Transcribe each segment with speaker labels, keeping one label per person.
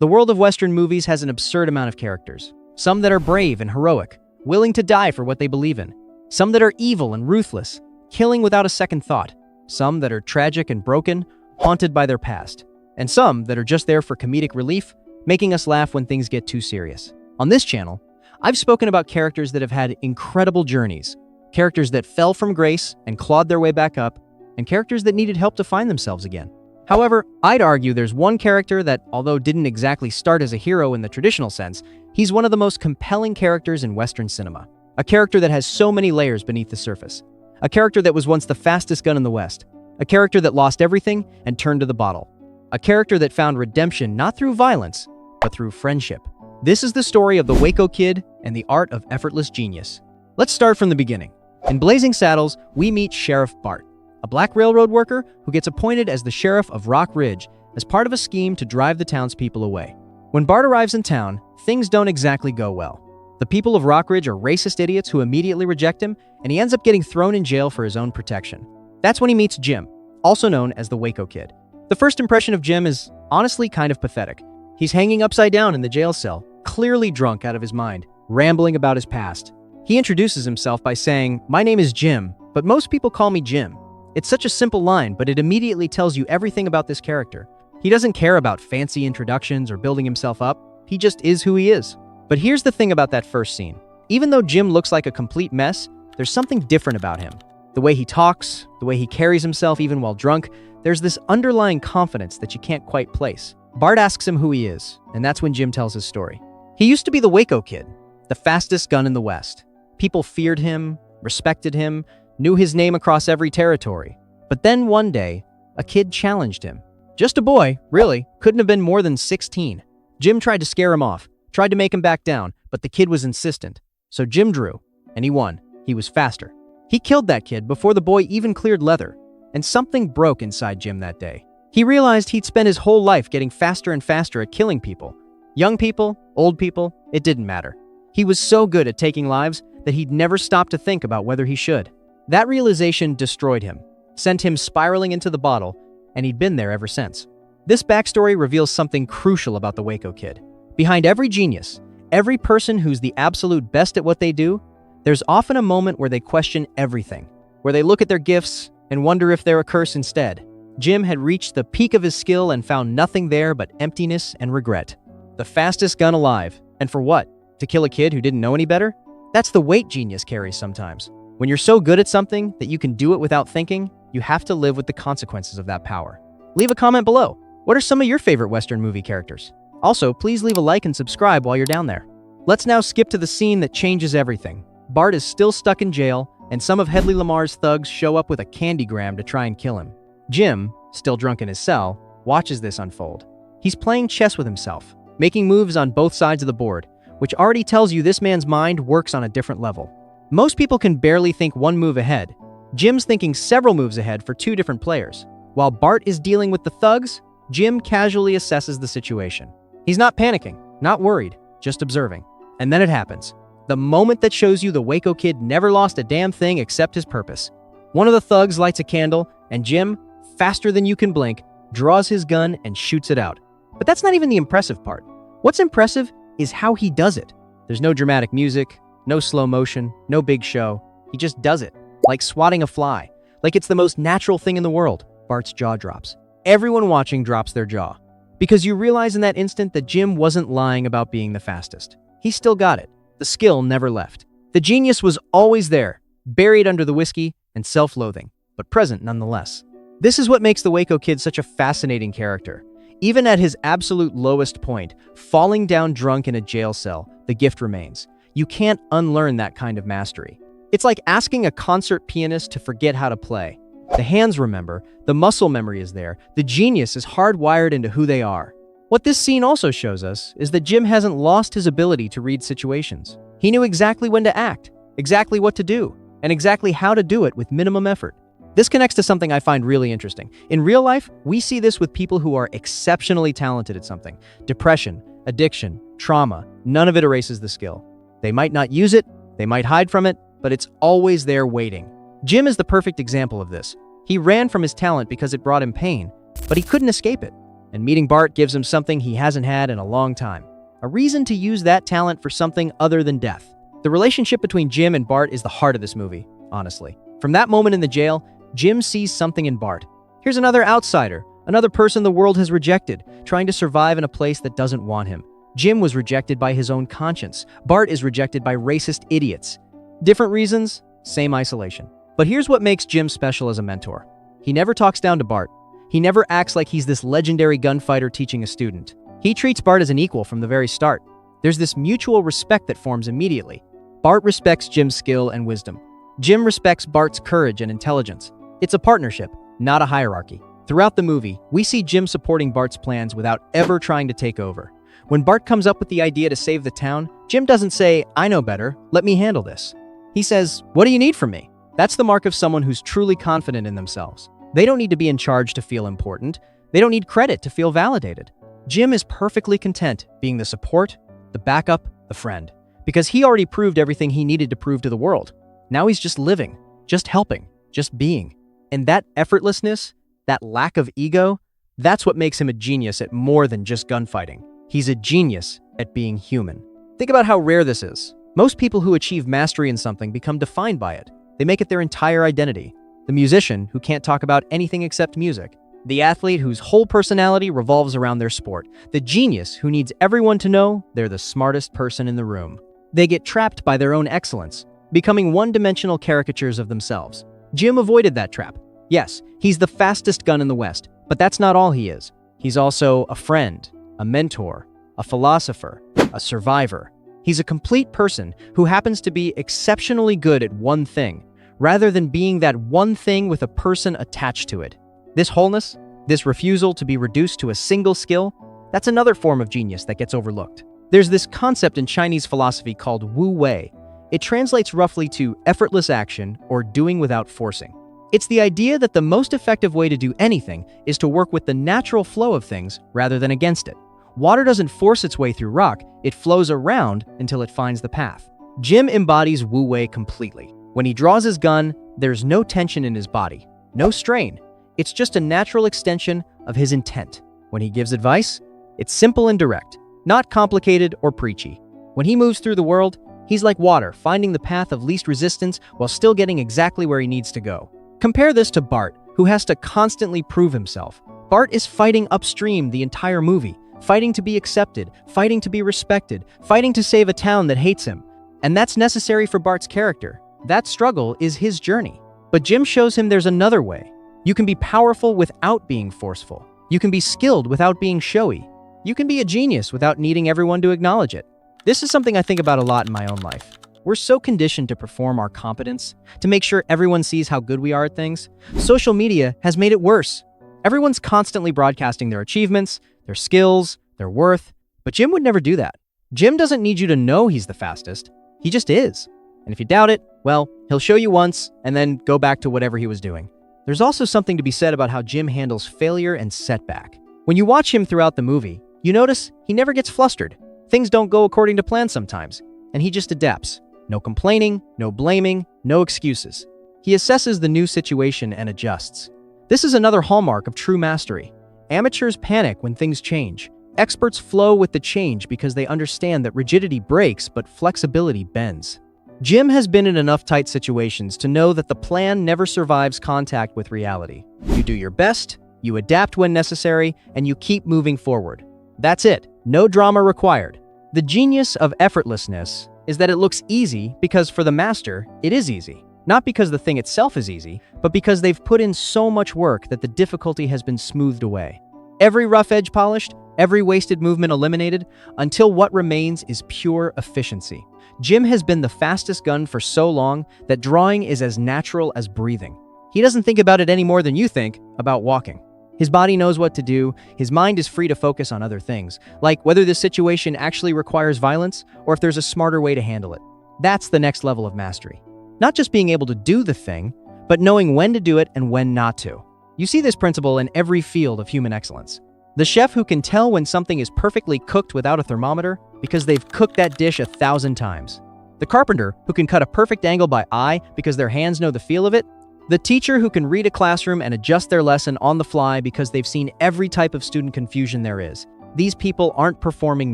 Speaker 1: The world of Western movies has an absurd amount of characters. Some that are brave and heroic, willing to die for what they believe in. Some that are evil and ruthless, killing without a second thought. Some that are tragic and broken, haunted by their past. And some that are just there for comedic relief, making us laugh when things get too serious. On this channel, I've spoken about characters that have had incredible journeys, characters that fell from grace and clawed their way back up, and characters that needed help to find themselves again. However, I'd argue there's one character that, although didn't exactly start as a hero in the traditional sense, he's one of the most compelling characters in Western cinema. A character that has so many layers beneath the surface. A character that was once the fastest gun in the West. A character that lost everything and turned to the bottle. A character that found redemption not through violence, but through friendship. This is the story of the Waco Kid and the art of effortless genius. Let's start from the beginning. In Blazing Saddles, we meet Sheriff Bart, a black railroad worker who gets appointed as the sheriff of Rock Ridge as part of a scheme to drive the townspeople away. When Bart arrives in town, things don't exactly go well. The people of Rock Ridge are racist idiots who immediately reject him, and he ends up getting thrown in jail for his own protection. That's when he meets Jim, also known as the Waco Kid. The first impression of Jim is honestly kind of pathetic. He's hanging upside down in the jail cell, clearly drunk out of his mind, rambling about his past. He introduces himself by saying, "My name is Jim, but most people call me Jim." It's such a simple line, but it immediately tells you everything about this character. He doesn't care about fancy introductions or building himself up. He just is who he is. But here's the thing about that first scene. Even though Jim looks like a complete mess, there's something different about him. The way he talks, the way he carries himself even while drunk, there's this underlying confidence that you can't quite place. Bart asks him who he is, and that's when Jim tells his story. He used to be the Waco Kid, the fastest gun in the West. People feared him, respected him, knew his name across every territory. But then one day, a kid challenged him. Just a boy, really, couldn't have been more than 16. Jim tried to scare him off, tried to make him back down, but the kid was insistent. So Jim drew, and he won. He was faster. He killed that kid before the boy even cleared leather, and something broke inside Jim that day. He realized he'd spent his whole life getting faster and faster at killing people. Young people, old people, it didn't matter. He was so good at taking lives that he'd never stop to think about whether he should. That realization destroyed him, sent him spiraling into the bottle, and he'd been there ever since. This backstory reveals something crucial about the Waco Kid. Behind every genius, every person who's the absolute best at what they do, there's often a moment where they question everything, where they look at their gifts and wonder if they're a curse instead. Jim had reached the peak of his skill and found nothing there but emptiness and regret. The fastest gun alive. And for what? To kill a kid who didn't know any better? That's the weight genius carries sometimes. When you're so good at something that you can do it without thinking, you have to live with the consequences of that power. Leave a comment below. What are some of your favorite Western movie characters? Also, please leave a like and subscribe while you're down there. Let's now skip to the scene that changes everything. Bart is still stuck in jail, and some of Hedley Lamar's thugs show up with a candygram to try and kill him. Jim, still drunk in his cell, watches this unfold. He's playing chess with himself, making moves on both sides of the board, which already tells you this man's mind works on a different level. Most people can barely think one move ahead. Jim's thinking several moves ahead for two different players. While Bart is dealing with the thugs, Jim casually assesses the situation. He's not panicking, not worried, just observing. And then it happens. The moment that shows you the Waco Kid never lost a damn thing except his purpose. One of the thugs lights a candle, and Jim, faster than you can blink, draws his gun and shoots it out. But that's not even the impressive part. What's impressive is how he does it. There's no dramatic music, no slow motion, no big show. He just does it, like swatting a fly, like it's the most natural thing in the world. Bart's jaw drops. Everyone watching drops their jaw. Because you realize in that instant that Jim wasn't lying about being the fastest. He still got it. The skill never left. The genius was always there, buried under the whiskey and self-loathing, but present nonetheless. This is what makes the Waco Kid such a fascinating character. Even at his absolute lowest point, falling down drunk in a jail cell, the gift remains. You can't unlearn that kind of mastery. It's like asking a concert pianist to forget how to play. The hands remember, the muscle memory is there, the genius is hardwired into who they are. What this scene also shows us is that Jim hasn't lost his ability to read situations. He knew exactly when to act, exactly what to do, and exactly how to do it with minimum effort. This connects to something I find really interesting. In real life, we see this with people who are exceptionally talented at something. Depression, addiction, trauma, none of it erases the skill. They might not use it, they might hide from it, but it's always there waiting. Jim is the perfect example of this. He ran from his talent because it brought him pain, but he couldn't escape it. and meeting Bart gives him something he hasn't had in a long time. A reason to use that talent for something other than death. The relationship between Jim and Bart is the heart of this movie, honestly. From that moment in the jail, Jim sees something in Bart. Here's another outsider, another person the world has rejected, trying to survive in a place that doesn't want him. Jim was rejected by his own conscience. Bart is rejected by racist idiots. Different reasons, same isolation. But here's what makes Jim special as a mentor. He never talks down to Bart. He never acts like he's this legendary gunfighter teaching a student. He treats Bart as an equal from the very start. There's this mutual respect that forms immediately. Bart respects Jim's skill and wisdom. Jim respects Bart's courage and intelligence. It's a partnership, not a hierarchy. Throughout the movie, we see Jim supporting Bart's plans without ever trying to take over. When Bart comes up with the idea to save the town, Jim doesn't say, "I know better, let me handle this." He says, "What do you need from me?" That's the mark of someone who's truly confident in themselves. They don't need to be in charge to feel important. They don't need credit to feel validated. Jim is perfectly content being the support, the backup, the friend, because he already proved everything he needed to prove to the world. Now he's just living, just helping, just being. And that effortlessness, that lack of ego, that's what makes him a genius at more than just gunfighting. He's a genius at being human. Think about how rare this is. Most people who achieve mastery in something become defined by it. They make it their entire identity. The musician who can't talk about anything except music. The athlete whose whole personality revolves around their sport. The genius who needs everyone to know they're the smartest person in the room. They get trapped by their own excellence, becoming one-dimensional caricatures of themselves. Jim avoided that trap. Yes, he's the fastest gun in the West, but that's not all he is. He's also a friend, a mentor, a philosopher, a survivor. He's a complete person who happens to be exceptionally good at one thing, rather than being that one thing with a person attached to it. This wholeness, this refusal to be reduced to a single skill, that's another form of genius that gets overlooked. There's this concept in Chinese philosophy called Wu Wei. It translates roughly to effortless action or doing without forcing. It's the idea that the most effective way to do anything is to work with the natural flow of things rather than against it. Water doesn't force its way through rock, it flows around until it finds the path. Jim embodies Wu Wei completely. When he draws his gun, there's no tension in his body, no strain. It's just a natural extension of his intent. When he gives advice, it's simple and direct, not complicated or preachy. When he moves through the world, he's like water, finding the path of least resistance while still getting exactly where he needs to go. Compare this to Bart, who has to constantly prove himself. Bart is fighting upstream the entire movie, fighting to be accepted, fighting to be respected, fighting to save a town that hates him. And that's necessary for Bart's character. That struggle is his journey. But Jim shows him there's another way. You can be powerful without being forceful. You can be skilled without being showy. You can be a genius without needing everyone to acknowledge it. This is something I think about a lot in my own life. We're so conditioned to perform our competence, to make sure everyone sees how good we are at things. Social media has made it worse. Everyone's constantly broadcasting their achievements, their skills, their worth. But Jim would never do that. Jim doesn't need you to know he's the fastest. He just is. And if you doubt it, well, he'll show you once and then go back to whatever he was doing. There's also something to be said about how Jim handles failure and setback. When you watch him throughout the movie, you notice he never gets flustered. Things don't go according to plan sometimes, and he just adapts. No complaining, no blaming, no excuses. He assesses the new situation and adjusts. This is another hallmark of true mastery. Amateurs panic when things change. Experts flow with the change because they understand that rigidity breaks but flexibility bends. Jim has been in enough tight situations to know that the plan never survives contact with reality. You do your best, you adapt when necessary, and you keep moving forward. That's it. No drama required. The genius of effortlessness is that it looks easy because for the master, it is easy. Not because the thing itself is easy, but because they've put in so much work that the difficulty has been smoothed away. Every rough edge polished, every wasted movement eliminated, until what remains is pure efficiency. Jim has been the fastest gun for so long that drawing is as natural as breathing. He doesn't think about it any more than you think about walking. His body knows what to do, his mind is free to focus on other things, like whether this situation actually requires violence or if there's a smarter way to handle it. That's the next level of mastery. Not just being able to do the thing, but knowing when to do it and when not to. You see this principle in every field of human excellence. The chef who can tell when something is perfectly cooked without a thermometer because they've cooked that dish 1,000 times. The carpenter who can cut a perfect angle by eye because their hands know the feel of it. The teacher who can read a classroom and adjust their lesson on the fly because they've seen every type of student confusion there is. These people aren't performing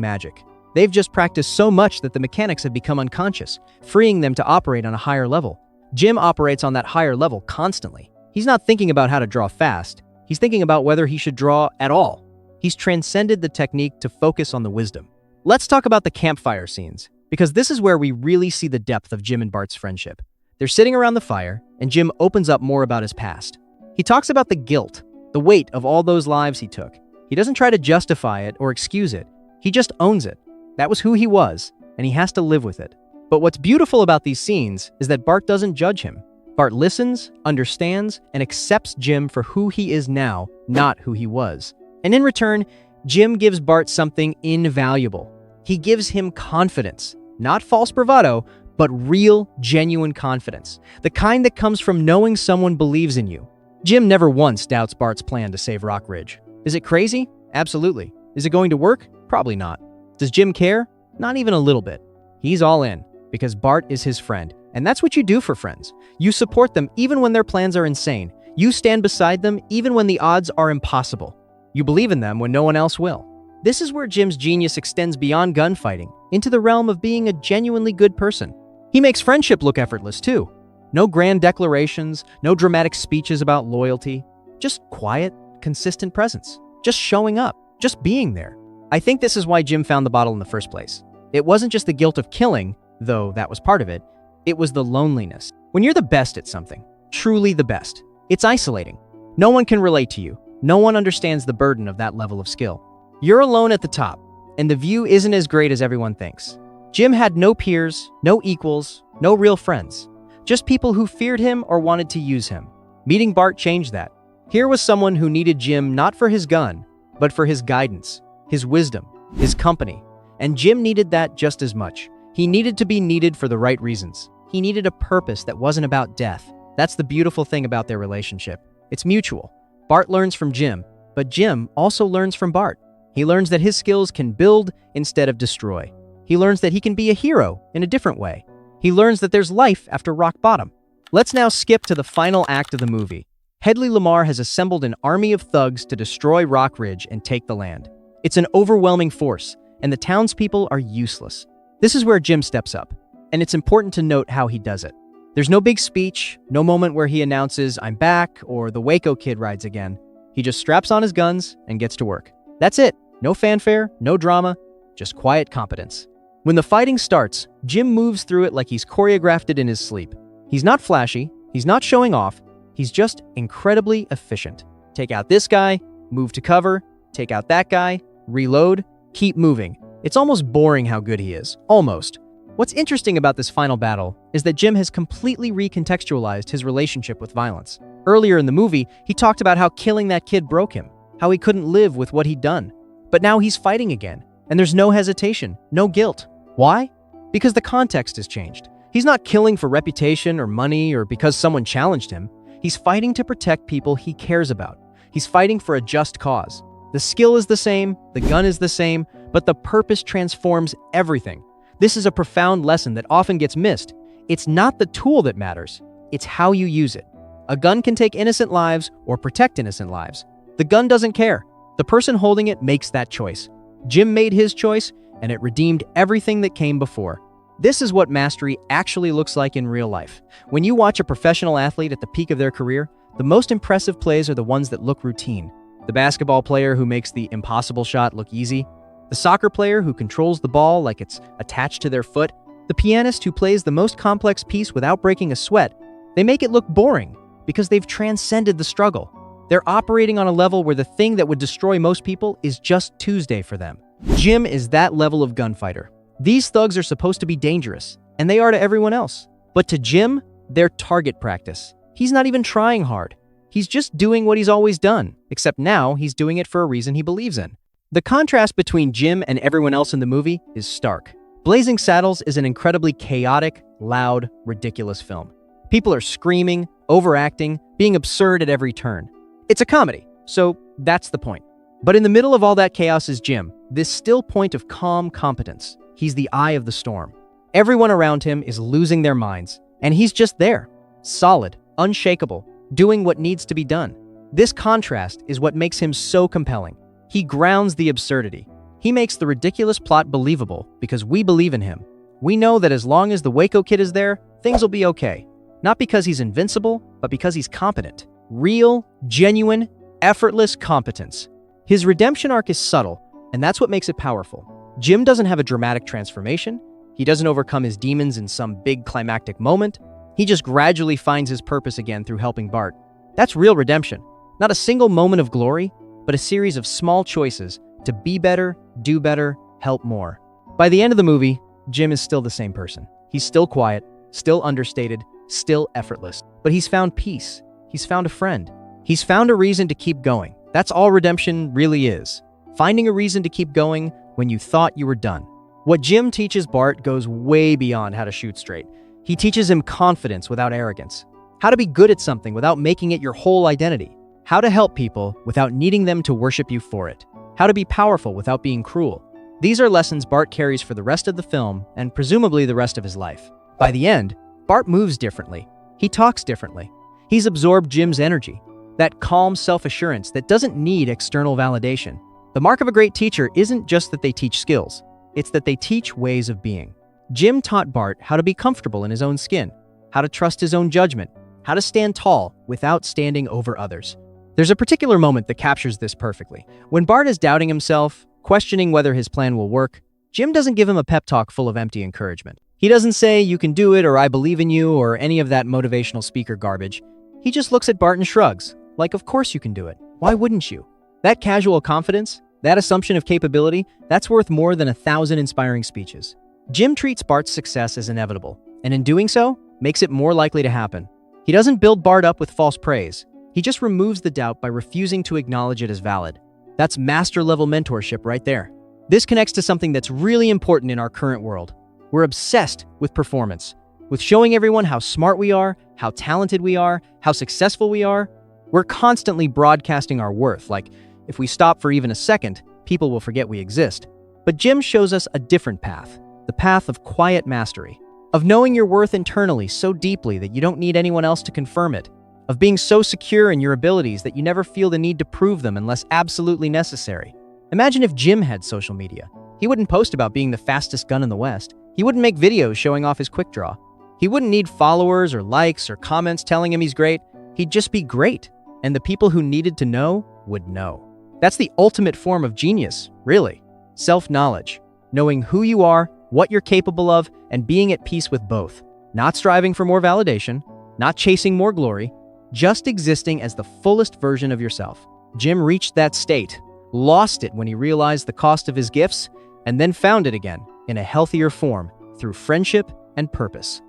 Speaker 1: magic. They've just practiced so much that the mechanics have become unconscious, freeing them to operate on a higher level. Jim operates on that higher level constantly. He's not thinking about how to draw fast. He's thinking about whether he should draw at all. He's transcended the technique to focus on the wisdom. Let's talk about the campfire scenes, because this is where we really see the depth of Jim and Bart's friendship. They're sitting around the fire, and Jim opens up more about his past. He talks about the guilt, the weight of all those lives he took. He doesn't try to justify it or excuse it. He just owns it. That was who he was, and he has to live with it. But what's beautiful about these scenes is that Bart doesn't judge him. Bart listens, understands, and accepts Jim for who he is now, not who he was. And in return, Jim gives Bart something invaluable. He gives him confidence, not false bravado, but real, genuine confidence. The kind that comes from knowing someone believes in you. Jim never once doubts Bart's plan to save Rock Ridge. Is it crazy? Absolutely. Is it going to work? Probably not. Does Jim care? Not even a little bit. He's all in, because Bart is his friend. And that's what you do for friends. You support them even when their plans are insane. You stand beside them even when the odds are impossible. You believe in them when no one else will. This is where Jim's genius extends beyond gunfighting, into the realm of being a genuinely good person. He makes friendship look effortless too. No grand declarations, no dramatic speeches about loyalty. Just quiet, consistent presence. Just showing up, just being there. I think this is why Jim found the bottle in the first place. It wasn't just the guilt of killing, though that was part of it. It was the loneliness. When you're the best at something, truly the best, it's isolating. No one can relate to you. No one understands the burden of that level of skill. You're alone at the top, and the view isn't as great as everyone thinks. Jim had no peers, no equals, no real friends. Just people who feared him or wanted to use him. Meeting Bart changed that. Here was someone who needed Jim not for his gun, but for his guidance, his wisdom, his company. And Jim needed that just as much. He needed to be needed for the right reasons. He needed a purpose that wasn't about death. That's the beautiful thing about their relationship. It's mutual. Bart learns from Jim, but Jim also learns from Bart. He learns that his skills can build instead of destroy. He learns that he can be a hero in a different way. He learns that there's life after rock bottom. Let's now skip to the final act of the movie. Hedley Lamarr has assembled an army of thugs to destroy Rock Ridge and take the land. It's an overwhelming force, and the townspeople are useless. This is where Jim steps up, and it's important to note how he does it. There's no big speech, no moment where he announces, "I'm back," or "the Waco Kid rides again." He just straps on his guns and gets to work. That's it. No fanfare, no drama, just quiet competence. When the fighting starts, Jim moves through it like he's choreographed it in his sleep. He's not flashy, he's not showing off, he's just incredibly efficient. Take out this guy, move to cover, take out that guy, reload, keep moving. It's almost boring how good he is. Almost. What's interesting about this final battle is that Jim has completely recontextualized his relationship with violence. Earlier in the movie, he talked about how killing that kid broke him, how he couldn't live with what he'd done. But now he's fighting again, and there's no hesitation, no guilt. Why? Because the context has changed. He's not killing for reputation or money or because someone challenged him. He's fighting to protect people he cares about. He's fighting for a just cause. The skill is the same, the gun is the same, but the purpose transforms everything. This is a profound lesson that often gets missed. It's not the tool that matters, it's how you use it. A gun can take innocent lives or protect innocent lives. The gun doesn't care. The person holding it makes that choice. Jim made his choice, and it redeemed everything that came before. This is what mastery actually looks like in real life. When you watch a professional athlete at the peak of their career, the most impressive plays are the ones that look routine. The basketball player who makes the impossible shot look easy. The soccer player who controls the ball like it's attached to their foot. The pianist who plays the most complex piece without breaking a sweat. They make it look boring because they've transcended the struggle. They're operating on a level where the thing that would destroy most people is just Tuesday for them. Jim is that level of gunfighter. These thugs are supposed to be dangerous, and they are to everyone else. But to Jim, they're target practice. He's not even trying hard. He's just doing what he's always done, except now he's doing it for a reason he believes in. The contrast between Jim and everyone else in the movie is stark. Blazing Saddles is an incredibly chaotic, loud, ridiculous film. People are screaming, overacting, being absurd at every turn. It's a comedy, so that's the point. But in the middle of all that chaos is Jim, this still point of calm competence. He's the eye of the storm. Everyone around him is losing their minds, and he's just there, solid, unshakable, doing what needs to be done. This contrast is what makes him so compelling. He grounds the absurdity. He makes the ridiculous plot believable because we believe in him. We know that as long as the Waco Kid is there, things will be okay. Not because he's invincible, but because he's competent. Real, genuine, effortless competence. His redemption arc is subtle, and that's what makes it powerful. Jim doesn't have a dramatic transformation. He doesn't overcome his demons in some big climactic moment. He just gradually finds his purpose again through helping Bart. That's real redemption. Not a single moment of glory, but a series of small choices to be better, do better, help more. By the end of the movie, Jim is still the same person. He's still quiet, still understated, still effortless. But he's found peace. He's found a friend. He's found a reason to keep going. That's all redemption really is. Finding a reason to keep going when you thought you were done. What Jim teaches Bart goes way beyond how to shoot straight. He teaches him confidence without arrogance. How to be good at something without making it your whole identity. How to help people without needing them to worship you for it. How to be powerful without being cruel. These are lessons Bart carries for the rest of the film and presumably the rest of his life. By the end, Bart moves differently. He talks differently. He's absorbed Jim's energy. That calm self-assurance that doesn't need external validation. The mark of a great teacher isn't just that they teach skills. It's that they teach ways of being. Jim taught Bart how to be comfortable in his own skin, how to trust his own judgment, how to stand tall without standing over others. There's a particular moment that captures this perfectly. When Bart is doubting himself, questioning whether his plan will work, Jim doesn't give him a pep talk full of empty encouragement. He doesn't say, "You can do it," or "I believe in you," or any of that motivational speaker garbage. He just looks at Bart and shrugs, like, "Of course you can do it. Why wouldn't you?" That casual confidence, that assumption of capability, that's worth more than 1,000 inspiring speeches. Jim treats Bart's success as inevitable, and in doing so, makes it more likely to happen. He doesn't build Bart up with false praise. He just removes the doubt by refusing to acknowledge it as valid. That's master-level mentorship right there. This connects to something that's really important in our current world. We're obsessed with performance, with showing everyone how smart we are, how talented we are, how successful we are. We're constantly broadcasting our worth, like if we stop for even a second, people will forget we exist. But Jim shows us a different path, the path of quiet mastery, of knowing your worth internally so deeply that you don't need anyone else to confirm it, of being so secure in your abilities that you never feel the need to prove them unless absolutely necessary. Imagine if Jim had social media. He wouldn't post about being the fastest gun in the West. He wouldn't make videos showing off his quick draw. He wouldn't need followers or likes or comments telling him he's great. He'd just be great, and the people who needed to know would know. That's the ultimate form of genius, really. Self-knowledge, knowing who you are, what you're capable of, and being at peace with both. Not striving for more validation, not chasing more glory, just existing as the fullest version of yourself. Jim reached that state, lost it when he realized the cost of his gifts, and then found it again in a healthier form through friendship and purpose.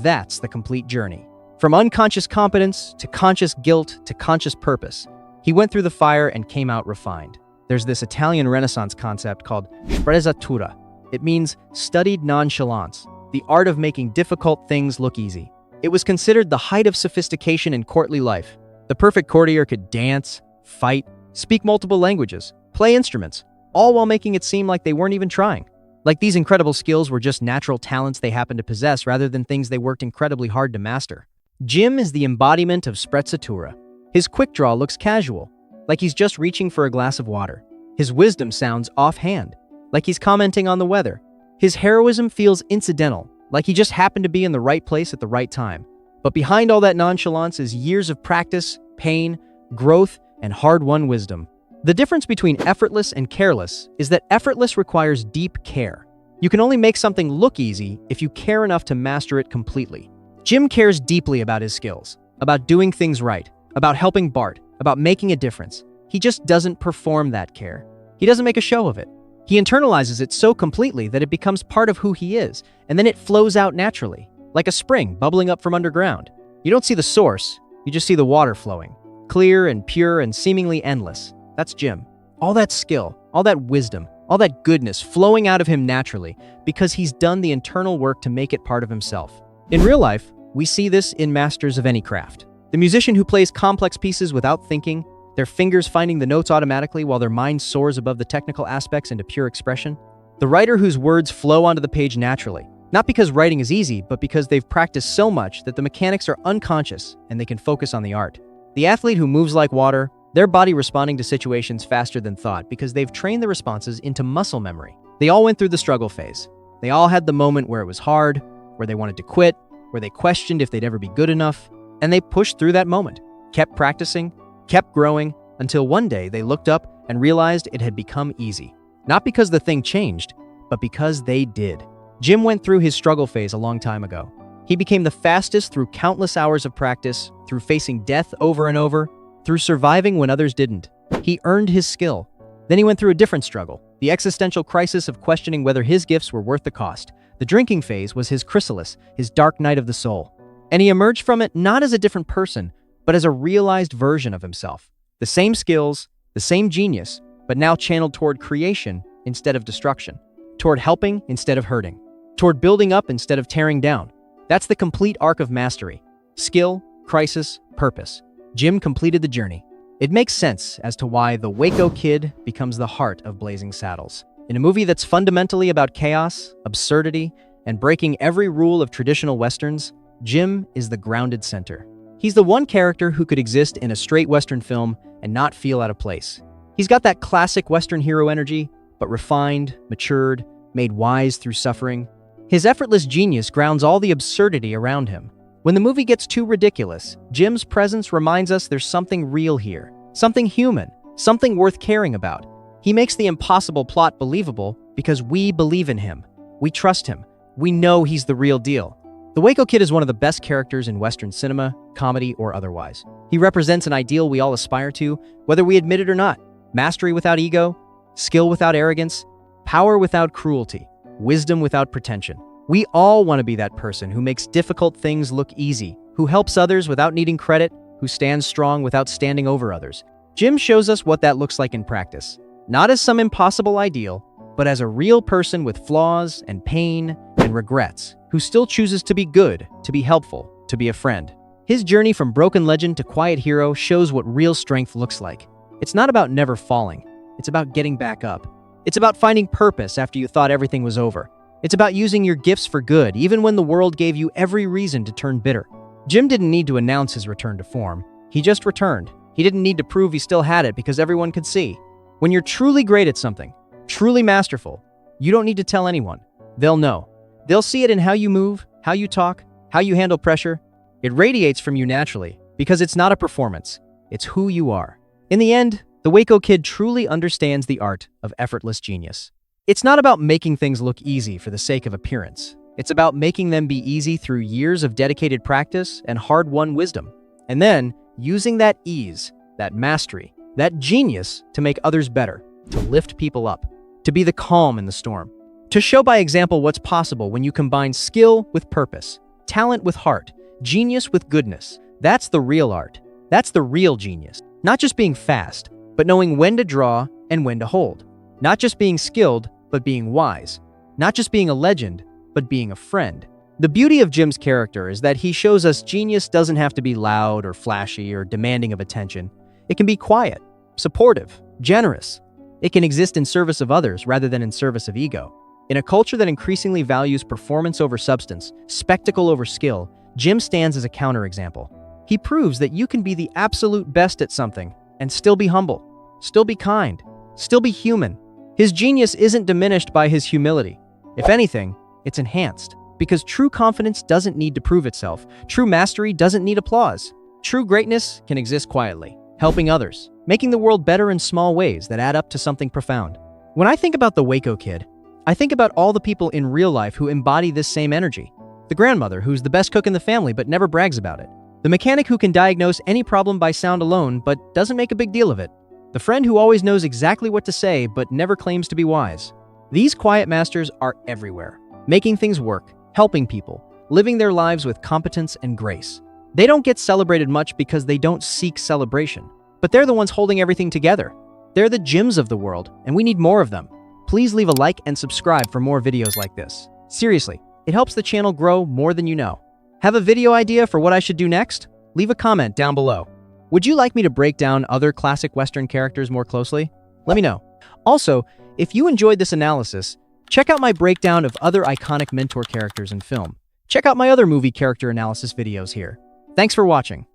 Speaker 1: That's the complete journey. From unconscious competence to conscious guilt to conscious purpose. He went through the fire and came out refined. There's this Italian Renaissance concept called Sprezzatura. It means studied nonchalance, the art of making difficult things look easy. It was considered the height of sophistication in courtly life. The perfect courtier could dance, fight, speak multiple languages, play instruments, all while making it seem like they weren't even trying. Like these incredible skills were just natural talents they happened to possess rather than things they worked incredibly hard to master. Jim is the embodiment of Sprezzatura. His quick draw looks casual, like he's just reaching for a glass of water. His wisdom sounds offhand, like he's commenting on the weather. His heroism feels incidental, like he just happened to be in the right place at the right time. But behind all that nonchalance is years of practice, pain, growth, and hard-won wisdom. The difference between effortless and careless is that effortless requires deep care. You can only make something look easy if you care enough to master it completely. Jim cares deeply about his skills, about doing things right, about helping Bart, about making a difference. He just doesn't perform that care. He doesn't make a show of it. He internalizes it so completely that it becomes part of who he is, and then it flows out naturally, like a spring bubbling up from underground. You don't see the source, you just see the water flowing, clear and pure and seemingly endless. That's Jim. All that skill, all that wisdom, all that goodness flowing out of him naturally because he's done the internal work to make it part of himself. In real life, we see this in masters of any craft. The musician who plays complex pieces without thinking, their fingers finding the notes automatically while their mind soars above the technical aspects into pure expression. The writer whose words flow onto the page naturally, Not because writing is easy, but because they've practiced so much that the mechanics are unconscious and they can focus on the art. The athlete who moves like water, their body responding to situations faster than thought because they've trained the responses into muscle memory. They all went through the struggle phase. They all had the moment where it was hard, where they wanted to quit, where they questioned if they'd ever be good enough, and they pushed through that moment, kept practicing, kept growing, until one day they looked up and realized it had become easy. Not because the thing changed, but because they did. Jim went through his struggle phase a long time ago. He became the fastest through countless hours of practice, through facing death over and over, through surviving when others didn't. He earned his skill. Then he went through a different struggle, the existential crisis of questioning whether his gifts were worth the cost. The drinking phase was his chrysalis, his dark night of the soul. And he emerged from it not as a different person, but as a realized version of himself. The same skills, the same genius, but now channeled toward creation instead of destruction, toward helping instead of hurting, toward building up instead of tearing down. That's the complete arc of mastery. Skill, crisis, purpose. Jim completed the journey. It makes sense as to why the Waco Kid becomes the heart of Blazing Saddles. In a movie that's fundamentally about chaos, absurdity, and breaking every rule of traditional Westerns, Jim is the grounded center. He's the one character who could exist in a straight Western film and not feel out of place. He's got that classic Western hero energy, but refined, matured, made wise through suffering. His effortless genius grounds all the absurdity around him. When the movie gets too ridiculous, Jim's presence reminds us there's something real here, something human, something worth caring about. He makes the impossible plot believable because we believe in him. We trust him. We know he's the real deal. The Waco Kid is one of the best characters in Western cinema, comedy, or otherwise. He represents an ideal we all aspire to, whether we admit it or not. Mastery without ego, skill without arrogance, power without cruelty, wisdom without pretension. We all want to be that person who makes difficult things look easy, who helps others without needing credit, who stands strong without standing over others. Jim shows us what that looks like in practice. Not as some impossible ideal, but as a real person with flaws and pain and regrets, who still chooses to be good, to be helpful, to be a friend. His journey from broken legend to quiet hero shows what real strength looks like. It's not about never falling. It's about getting back up. It's about finding purpose after you thought everything was over. It's about using your gifts for good, even when the world gave you every reason to turn bitter. Jim didn't need to announce his return to form. He just returned. He didn't need to prove he still had it because everyone could see. When you're truly great at something, truly masterful, you don't need to tell anyone. They'll know. They'll see it in how you move, how you talk, how you handle pressure. It radiates from you naturally because it's not a performance. It's who you are. In the end, the Waco Kid truly understands the art of effortless genius. It's not about making things look easy for the sake of appearance. It's about making them be easy through years of dedicated practice and hard-won wisdom. And then, using that ease, that mastery, that genius to make others better, to lift people up, to be the calm in the storm. To show by example what's possible when you combine skill with purpose, talent with heart, genius with goodness. That's the real art. That's the real genius. Not just being fast, but knowing when to draw and when to hold. Not just being skilled, but being wise. Not just being a legend, but being a friend. The beauty of Jim's character is that he shows us genius doesn't have to be loud or flashy or demanding of attention. It can be quiet, supportive, generous. It can exist in service of others rather than in service of ego. In a culture that increasingly values performance over substance, spectacle over skill, Jim stands as a counterexample. He proves that you can be the absolute best at something and still be humble, still be kind, still be human. His genius isn't diminished by his humility. If anything, it's enhanced. Because true confidence doesn't need to prove itself. True mastery doesn't need applause. True greatness can exist quietly, helping others, making the world better in small ways that add up to something profound. When I think about the Waco Kid, I think about all the people in real life who embody this same energy. The grandmother who's the best cook in the family but never brags about it. The mechanic who can diagnose any problem by sound alone but doesn't make a big deal of it. The friend who always knows exactly what to say but never claims to be wise. These quiet masters are everywhere, making things work, helping people, living their lives with competence and grace. They don't get celebrated much because they don't seek celebration, but they're the ones holding everything together. They're the Jims of the world, and we need more of them. Please leave a like and subscribe for more videos like this. Seriously, it helps the channel grow more than you know. Have a video idea for what I should do next? Leave a comment down below. Would you like me to break down other classic Western characters more closely? Let me know. Also, if you enjoyed this analysis, Check out my breakdown of other iconic mentor characters in film. Check out my other movie character analysis videos here. Thanks for watching.